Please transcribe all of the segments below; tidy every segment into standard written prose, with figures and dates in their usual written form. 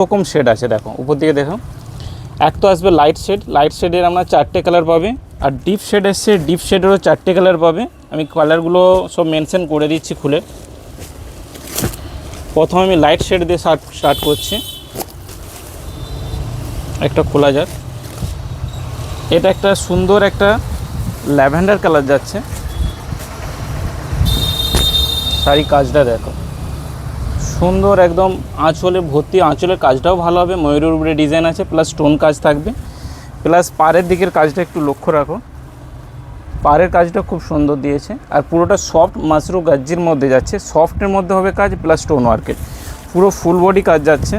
রকম শেড আছে, দেখো উপর দিকে দেখো। এক তো আসবে লাইট শেড, লাইট শেডের আমরা 4টে কালার পাবে। আর ডিপ শেড এসছে, ডিপ শেডেরও 4টে কালার পাবে। আমি কালারগুলো সব মেনশন করে দিচ্ছি খুলে। প্রথমে আমি লাইট শেড দিয়ে স্টার্ট করছি। একটা খোলা যাক। এটা একটা সুন্দর একটা ল্যাভেন্ডার কালার যাচ্ছে। শাড়ি কাজটা দেখো, সুন্দর একদম, আঁচলে ভর্তি, আঁচলের কাজটাও ভালো হবে, ময়ূরের উপরে ডিজাইন আছে, প্লাস স্টোন কাজ থাকবে, প্লাস পাড়ের দিকের কাজটা একটু লক্ষ্য রাখো, পাড়ের কাজটা খুব সুন্দর দিয়েছে। আর পুরোটা সফট মাশরু গাজ্জির মধ্যে যাচ্ছে, সফটের মধ্যে হবে কাজ প্লাস স্টোন ওয়ার্কের, পুরো ফুল বডি কাজ যাচ্ছে।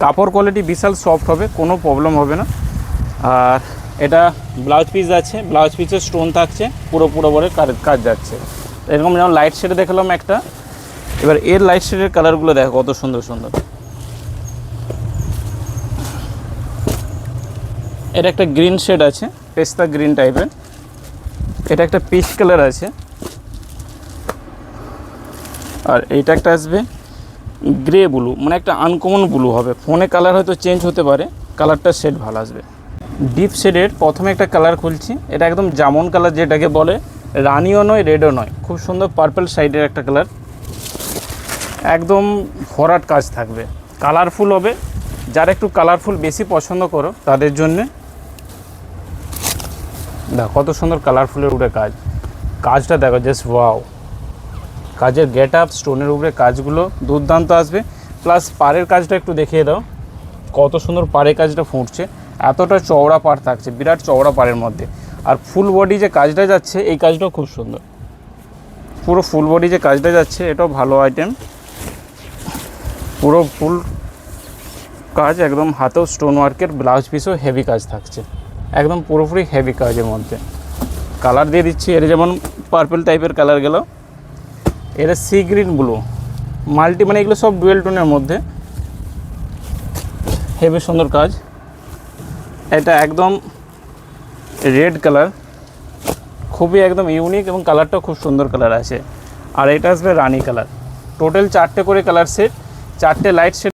কাপড় কোয়ালিটি বিশাল সফট হবে, কোনো প্রবলেম হবে না। আর এটা ব্লাউজ পিস আছে, ব্লাউজ পিসে স্টোন থাকছে, পুরো বডি কাজ যাচ্ছে। এরকম যেমন লাইট শেডে দেখালাম একটা, এবার এর লাইট শেডের কালারগুলো দেখো কত সুন্দর সুন্দর। এটা একটা গ্রিন শেড আছে, পেস্তা গ্রিন টাইপের। এটা একটা পিচ কালার আছে। আর এইটা একটা আসবে গ্রে ব্লু, মানে একটা আনকমন ব্লু হবে। ফোনে কালার হয়তো চেঞ্জ হতে পারে, কালারটা শেড ভালো আসবে। ডিপ শেডের প্রথমে একটা কালার খুলছি, এটা একদম জামন কালার যেটাকে বলে, রানিও নয় রেডও নয়, খুব সুন্দর পার্পল সাইডের একটা কালার, একদম ভরাট কাজ থাকবে, কালারফুল হবে। যারা একটু কালারফুল বেশি পছন্দ করো তাদের জন্যে দেখো কত সুন্দর কালারফুলের উপরে কাজটা দেখো, জাস্ট ওয়াও। কাজের গেট আপ, স্টোনের উপরে কাজগুলো দুর্দান্ত আসবে। প্লাস পাড়ের কাজটা একটু দেখিয়ে দাও, কত সুন্দর পাড়ের কাজটা ফুটছে, এতটা চওড়া পাড় থাকছে, বিরাট চওড়া পাড়ের মধ্যে। আর ফুল বডি যে কাজটা যাচ্ছে, এই কাজটাও খুব সুন্দর, পুরো ফুল বডি যে কাজটা যাচ্ছে এটাও ভালো আইটেম, পুরো ফুল কাজ একদম, হাতেও স্টোন ওয়ার্কের, ব্লাউজ পিসও হেভি কাজ থাকছে, একদম পুরোপুরি হেভি কাজের মধ্যে। কালার দিয়ে দিচ্ছি, এর যেমন পার্পল টাইপের কালার গেল, এর সি গ্রিন ব্লু মাল্টি, মানে এগুলো সব ডুয়েল টোনের মধ্যে, হেভি সুন্দর কাজ। এটা একদম রেড কালার, খুবই একদম ইউনিক এবং কালারটাও খুব সুন্দর কালার আছে। আর এটা আসবে রানি কালার। টোটাল 4টে করে কালার সেট, 4টে লাইট সেট।